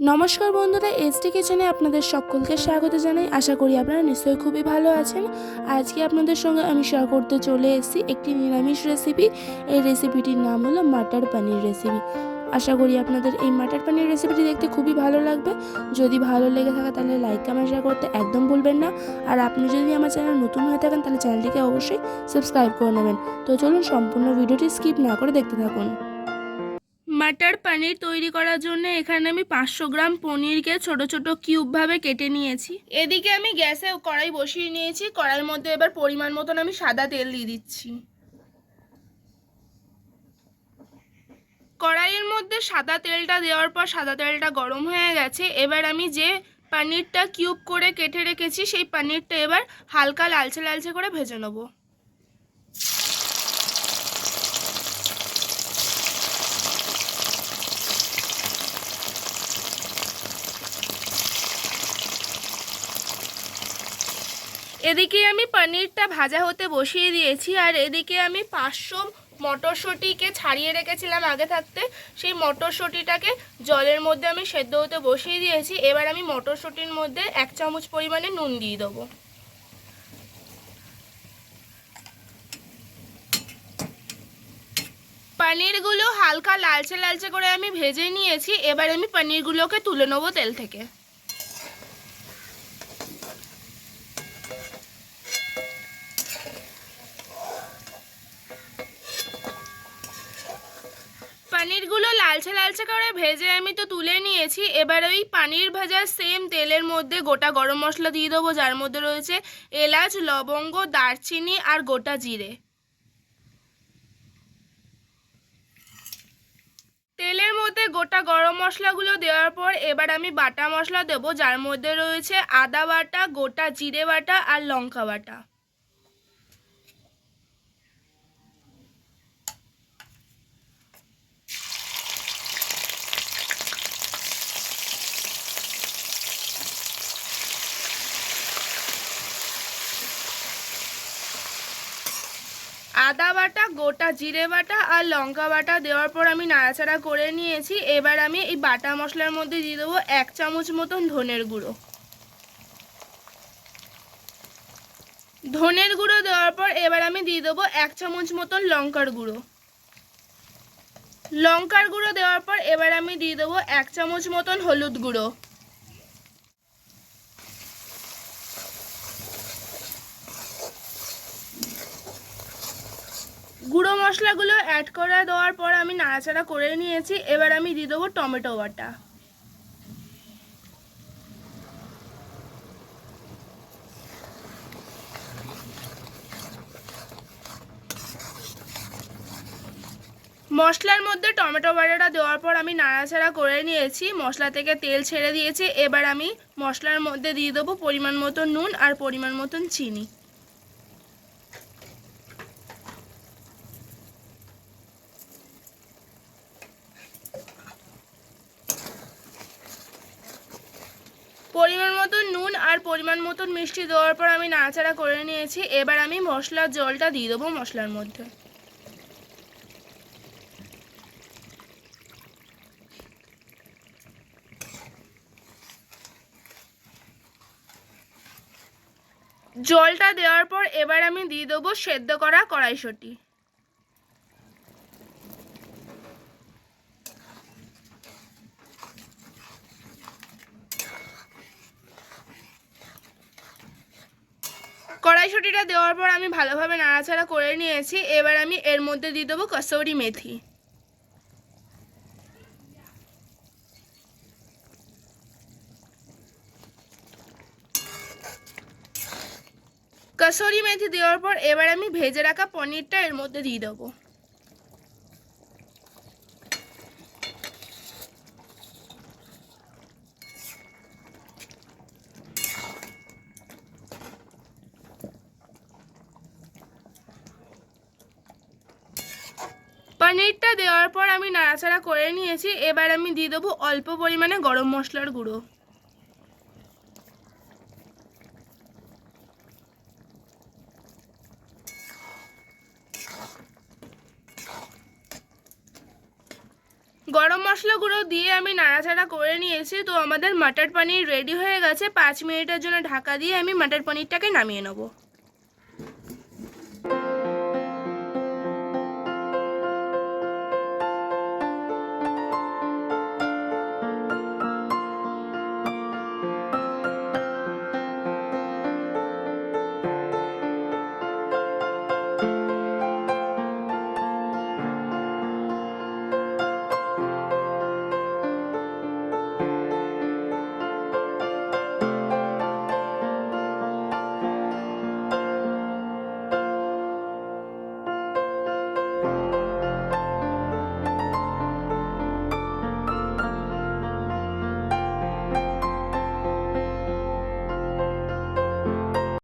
নমস্কার বন্ধুরা, এসটি কিচেনে আপনাদের সকলকে স্বাগত জানাই। আশা করি আপনারা নিশ্চয়ই খুবই ভালো আছেন। আজকে আপনাদের সঙ্গে আমি শেয়ার করতে চলে এসেছি একটি নিরামিষ রেসিপি। এই রেসিপিটির নাম হলো মাটার পনির রেসিপি। আশা করি আপনাদের এই মাটার পনির রেসিপিটি দেখতে খুবই ভালো লাগবে। যদি ভালো লেগে থাকে তাহলে লাইক কমেন্ট শেয়ার করতে একদম ভুলবেন না। আর আপনি যদি আমার চ্যানেল নতুন হয়ে থাকেন তাহলে চ্যানেলটিকে অবশ্যই সাবস্ক্রাইব করে নেবেন। তো চলুন সম্পূর্ণ ভিডিওটি স্কিপ না করে দেখতে থাকুন। মাটার পনির তৈরি করার জন্য এখানে আমি 500 গ্রাম পনিরকে ছোট ছোট কিউবভাবে কেটে নিয়েছি। এদিকে আমি গ্যাসে কড়াই বসিয়ে নিয়েছি। কড়াইয়ের মধ্যে এবার পরিমাণ মতন আমি সাদা তেল দিয়ে দিচ্ছি। কড়াইয়ের মধ্যে সাদা তেলটা দেওয়ার পর সাদা তেলটা গরম হয়ে গেছে। এবার আমি যে পনিরটা কিউব করে কেটে রেখেছি সেই পনিরটা এবার হালকা লালচে লালচে করে ভেজে নেবো। এদিকে আমি পনিরটা ভাজা হতে বসিয়ে দিয়েছি। আর এদিকে আমি 500 মটরশুঁটিকে ছাড়িয়ে রেখেছিলাম আগে থাকতে। সেই মটরশুঁটিটাকে জলের মধ্যে আমি সেদ্ধ হতে বসিয়ে দিয়েছি। এবার আমি মটরশুঁটির মধ্যে 1 চামচ পরিমাণে নুন দিয়ে দেবো। পনিরগুলো হালকা লালচে লালচে করে আমি ভেজে নিয়েছি। এবার আমি পনিরগুলোকে তুলে নেবো তেল থেকে। পনিরগুলো লালচে লালচে করে ভেজে আমি তো তুলে নিয়েছি। এবার ওই পনির ভাজার সেম তেলের মধ্যে গোটা গরম মশলা দিয়ে দেবো, যার মধ্যে রয়েছে এলাচ, লবঙ্গ, দারচিনি আর গোটা জিরে। তেলের মধ্যে গোটা গরম মশলাগুলো দেওয়ার পর এবার আমি বাটা মশলা দেবো, যার মধ্যে রয়েছে আদা বাটা, গোটা জিরে বাটা আর লঙ্কা বাটা। আদা বাটা, গোটা জিরে বাটা আর লঙ্কা বাটা দেওয়ার পর আমি নাড়াচাড়া করে নিয়েছি। এবার আমি এই বাটা মশলার মধ্যে দিয়ে দেবো 1 চামচ মতন ধনের গুঁড়ো। ধনের গুঁড়ো দেওয়ার পর এবার আমি দিয়ে দেবো 1 চামচ মতন লঙ্কার গুঁড়ো। লঙ্কার গুঁড়ো দেওয়ার পর এবার আমি দিয়ে দেবো 1 চামচ মতন হলুদ গুঁড়ো। গুঁড়ো মশলাগুলো অ্যাড করে দেওয়ার পর আমি নাড়াচাড়া করে নিয়েছি। এবার আমি দিয়ে দেবো টমেটো বাটা। মশলার মধ্যে টমেটো বাটাটা দেওয়ার পর আমি নাড়াচাড়া করে নিয়েছি। মশলা থেকে তেল ছেড়ে দিয়েছে। এবার আমি মশলার মধ্যে দিয়ে দেবো পরিমাণ মতো নুন আর পরিমাণ মতন চিনি। পরিমাণ মতন নুন আর পরিমাণ মতন মিষ্টি দেওয়ার পর আমি নাড়াচাড়া করে নিয়েছি। এবার আমি মশলার জলটা দিয়ে দেবো মশলার মধ্যে। জলটা দেওয়ার পর এবার আমি দিয়ে দেবো সেদ্ধ করা কড়াইশুঁটি। কড়াইশুঁটিটা দেওয়ার পর আমি ভালোভাবে নাড়াচাড়া করে নিয়েছি। এবার আমি এর মধ্যে দিয়ে দেবো কসুরি মেথি। কসুরি মেথি দেওয়ার পর এবার আমি ভেজে রাখা পনিরটা এর মধ্যে দিয়ে দেবো। পনিরটা দেওয়ার পর আমি নাড়াচাড়া করে নিয়েছি। এবার আমি দিয়ে দেবো অল্প পরিমাণে গরম মশলার গুঁড়ো। গরম মশলা গুঁড়ো দিয়ে আমি নাড়াচাড়া করে নিয়েছি। তো আমাদের মটর পনির রেডি হয়ে গেছে। 5 মিনিটের জন্য ঢাকা দিয়ে আমি মটর পনিরটাকে নামিয়ে নেবো।